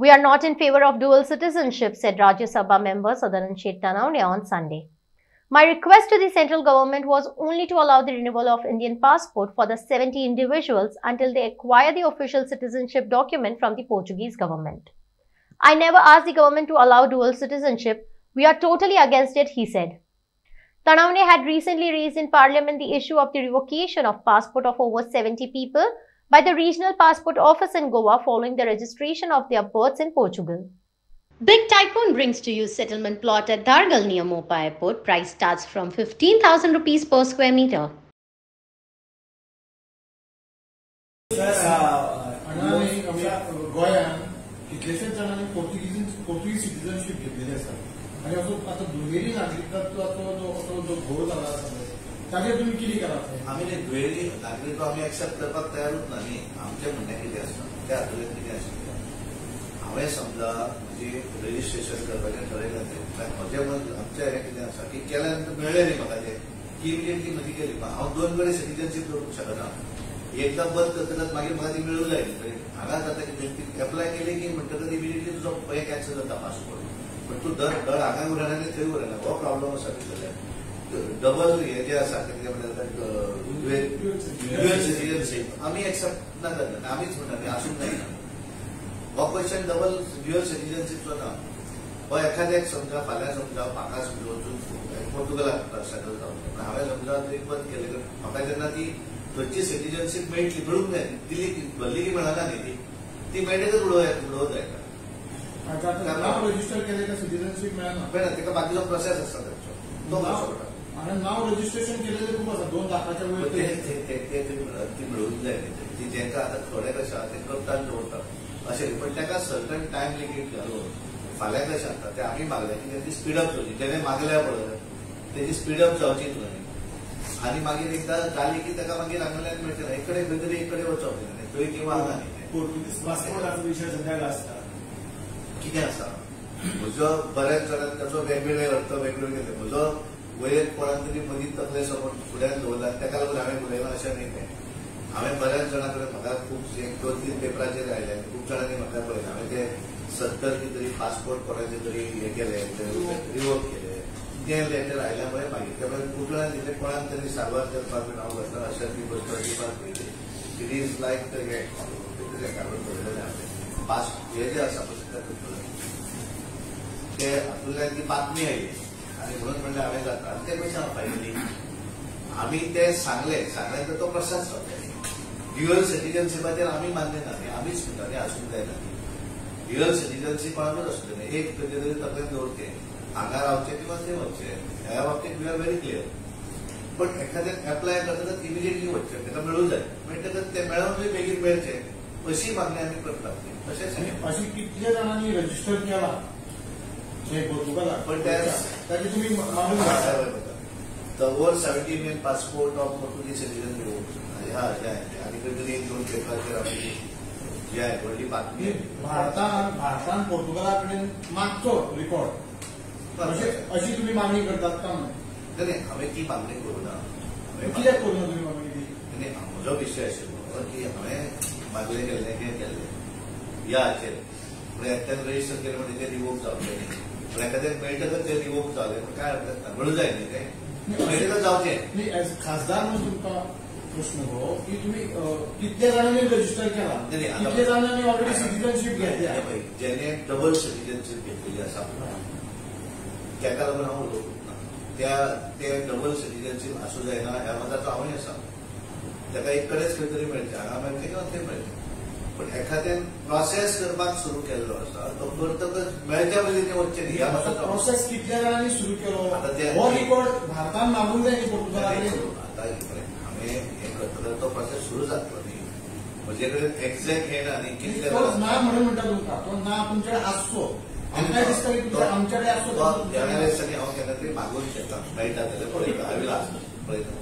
We are not in favor of dual citizenship, said Rajya Sabha member Sadanand Shettanavne on Sunday. My request to the central government was only to allow the renewal of Indian passport for the 70 individuals until they acquire the official citizenship document from the Portuguese government. I never asked the government to allow dual citizenship. We are totally against it, he said. Tanavne had recently raised in Parliament the issue of the revocation of passport of over 70 people by the Regional Passport Office in Goa following the registration of their births in Portugal. Big Tycoon brings to you settlement plot at Dargal near Mopa Airport. Price starts from 15,000 rupees per square meter. Portuguese citizenship घेतलेली आसा आणि असो आता दुहेरी नागरिकत्वाचो जो घोळ जाला आसा ताजेर तुम्ही कितें करात? आमी दुहेरी नागरिकत्व आमी एक्सेप्ट करपाक तयारूच ना न्ही. आमचें म्हणणें कितें आसता त्या हातूंतल्यान कितें आशिल्लें, हांवें समजा म्हणजे रजिस्ट्रेशन करपाचें ठरयलें तें म्हजें मत आमचें हें कितें आसा की केल्या नंतर मेळ्ळें न्ही म्हाका तें की इमिडिएटली म्हजी केली. हांव दोन कडेन सिटीजनशीप दवरूंक शकना. एकदा बंद करतकच मागीर म्हाका ती मेळूंक जाय न्ही. हांगा जाता कितें एप्लाय केली की म्हणटकच इमिडिएटली तुजो हें कॅन्सल जाता पासपोर्ट. पण तूं दर हांगा उरना आनी थंय उरना हो प्रॉब्लम आसा जाल्यार डबल हे जे आसा कितें म्हणटा ड्युअल सिटीजनशीप आमी एक्सेप्ट ना करना. आमीच म्हणटा आमी आसूंक जायना. हो क्वेश्चन डबल ड्युअल सिटीजनशीपचो ना. हो एखाद्याक समजा फाल्यां समजा म्हाका समजा वचून पोर्तुगलाक सेटल जावं हांवें समजा थंय बंद केलें म्हाका जेन्ना ती थंयची सिटीजनशीप मेळटली मेळूंक जाय दिली भरली की मेळना न्ही ती मेळटकच उडोवं जाय. रजिस्टर केले का सिटीजनशीप मेळना ताका बाकीचो प्रोसेस आसता तांचो तो कसो पडटा. आणि नाव रजिस्ट्रेशन केलेले खूप आसा 2 लाखाच्या वयर ती मेळूंक जाय ती जेंका आतां थोडे कशें आसा ते करतात दवरतात अशें. पण ताका सर्टन टायम लिमीट घालून फाल्यां कशें आसता ते आमी मागल्या की ती स्पीडअप जावची. जेणे मागल्या पळय तेजी स्पीडअप जावचीच न्हय. आनी मागीर एकदां जाली की ताका मागीर हांगाल्यान मेळचें ना. एक कडेन खंय तरी एक कडेन वचप न्ही थंय किंवा हांगा न्ही. पोर्तुगीज पासपोर्टाचो विशय सद्याक आसता कितें आसा म्हजो बऱ्याच जाणांक ताचो वेगवेगळे अर्थ वेगवेगळे घेतले. म्हजो वयर कोणाक तरी मदींच तकले समोर फुड्यान दवरला ताका लागून हांवें उलयना अशें न्ही तें. हांवें बऱ्याच जाणां कडेन म्हाका खूब 2-3 पेपराचेर आयले खूब जाणांनी म्हाका पळयलें. हांवें ते 70 कितें तरी पासपोर्ट कोणाचे तरी हे केले रिवोक केले तें लेटर आयल्या पळय मागीर त्या मुळे खूब जाणांनी तिथे कोणाक तरी सारवार करपाक बीन हांव घडटा अशें ती गोश्ट दिवपाक पयली. इट इज लायक काडून पळयलेलें हांवें पास हे जे आसा पळय ते हातूंतल्यान ती बातमी आयली आनी म्हणून म्हणलें हांवें जाता आनी ते कशें फायनली आमी ते सांगलें तर तो प्रसाद जावचो. ड्युअल सिटीजनशिपाचेर आमी मान्य ना न्ही. आमीच म्हणटा न्ही आसूंक जायना न्ही. ड्युअल सिटीजनशीप कोणाकूच आसूं न्ही. एक खंय तरी तकलेन दवरचें हांगा रावचें किंवा थंय वचचें ह्या बाबतींत वी आर व्हेरी क्लियर. पण एखाद्याक एप्लाय करतकच इमिडिएटली वचचें ताका मेळूं जाय म्हणटकच तें मेळोनूय बेगीन मेळचें अशी मागणी आमी करतात. तशेंच अशी कितल्या जाणांनी रजिस्टर केला पोर्तुगालाक पण ताची तुमी मागून the over 70 million passport of Portuguese citizen ह्या आनी खंय तरी 1-2 पेपराचेर आमी जे आहे व्हडली बातमी भारतान पोर्तुगाला कडेन मागचो रिकॉर्ड अशी तुम्ही मागणी करतात का? नाही हांवें ती मागणी करूना. कित्याक करूना तुमी मागणी? म्हजो विशय आशिल्लो की हांवें मागलें केल्लें कितें केल्लें ह्या हाचेर पूण एकट्यान रजिस्टर केलें म्हणजे तें रिवोक जावचें न्ही. पूण एखाद्याक मेळटकच तें रिवोक जावलें पूण काय हरकत ना मेळूं जाय न्ही तें मेळटकच जावचें. खासदार म्हणून तुमकां प्रश्न हो की तुम्ही कितल्या जाणांनी रजिस्टर केला कितल्या जाणांनी ऑलरेडी सिटीजनशीप घेतल्या जेणे डबल सिटीजनशीप घेतलेली आसा ताका लागून हांव उलोवंक ना. ते डबल सिटीजनशीप आसूं जायना ह्या मताचो हांवूय आसा. ताका एक कडेच खंय तरी मेळचें हांगा मेळचें किंवा थंय मेळचें. पण एखाद्यान प्रोसेस करपाक सुरू केल्लो आसा तो करतकच मेळच्या पयलीं तें वचचें न्ही ह्या मताचो. प्रोसेस कितल्या जाणांनी सुरू केलो हो रिकॉर्ड भारतान मागूंक जाय न्ही पोर्तुगालाक? आतां हांवें हें करतकच तो प्रोसेस सुरू जातलो न्ही. म्हजे कडेन एक्झॅक्ट हें ना न्ही कितले ना म्हणून म्हणटा तुमकां तो ना तुमचे कडेन आसचो. आमकां दिसता की आमचे कडेन आसचो. ह्या वेळेस हांव केन्ना तरी मागूंक शकता मेळटा जाल्यार पळयता हांवें पळयता